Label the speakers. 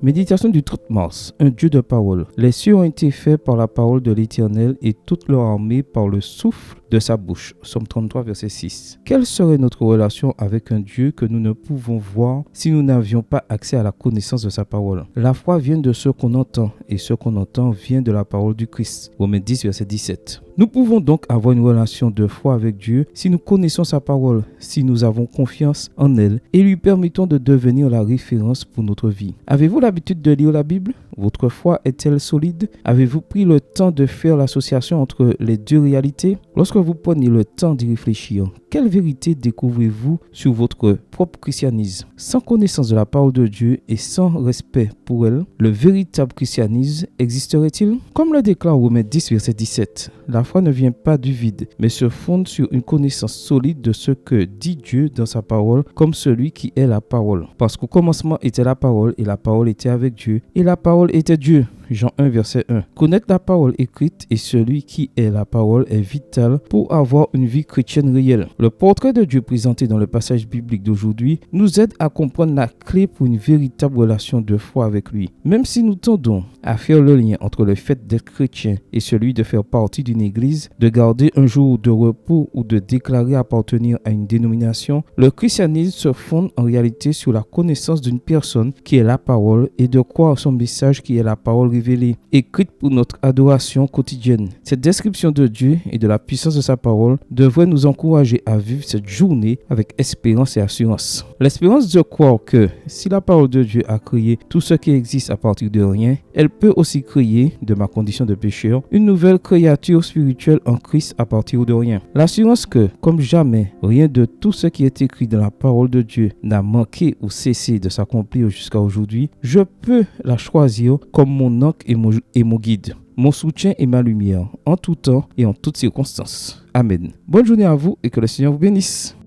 Speaker 1: Méditation du 30 mars, un Dieu de parole. Les cieux ont été faits par la parole de l'Éternel et toute leur armée par le souffle de sa bouche. Psaume 33, verset 6. Quelle serait notre relation avec un Dieu que nous ne pouvons voir si nous n'avions pas accès à la connaissance de sa parole? La foi vient de ce qu'on entend et ce qu'on entend vient de la parole du Christ. Romains 10, verset 17. Nous pouvons donc avoir une relation de foi avec Dieu si nous connaissons sa parole, si nous avons confiance en elle et lui permettons de devenir la référence pour notre vie. Avez-vous l'habitude de lire la Bible? Votre foi est-elle solide? Avez-vous pris le temps de faire l'association entre les deux réalités? Lorsque vous prenez le temps d'y réfléchir, quelle vérité découvrez-vous sur votre propre christianisme? Sans connaissance de la parole de Dieu et sans respect pour elle, le véritable christianisme existerait-il? Comme le déclare Romains 10, verset 17, la foi ne vient pas du vide, mais se fonde sur une connaissance solide de ce que dit Dieu dans sa parole, comme celui qui est la parole. Parce qu'au commencement était la parole, et la parole était avec Dieu, et la parole était Dieu. Jean 1, verset 1. Connaître la parole écrite et celui qui est la parole est vital pour avoir une vie chrétienne réelle. Le portrait de Dieu présenté dans le passage biblique d'aujourd'hui nous aide à comprendre la clé pour une véritable relation de foi avec lui. Même si nous tendons à faire le lien entre le fait d'être chrétien et celui de faire partie d'une église, de garder un jour de repos ou de déclarer appartenir à une dénomination, le christianisme se fonde en réalité sur la connaissance d'une personne qui est la parole et de croire son message qui est la parole révélée, écrite pour notre adoration quotidienne. Cette description de Dieu et de la puissance de sa parole devrait nous encourager à vivre cette journée avec espérance et assurance. L'espérance de croire que si la parole de Dieu a créé tout ce qui existe à partir de rien, elle peut aussi créer, de ma condition de pécheur, une nouvelle créature spirituelle en Christ à partir de rien. L'assurance que, comme jamais, rien de tout ce qui est écrit dans la parole de Dieu n'a manqué ou cessé de s'accomplir jusqu'à aujourd'hui, je peux la choisir comme mon encre et mon guide, mon soutien et ma lumière, en tout temps et en toutes circonstances. Amen. Bonne journée à vous et que le Seigneur vous bénisse.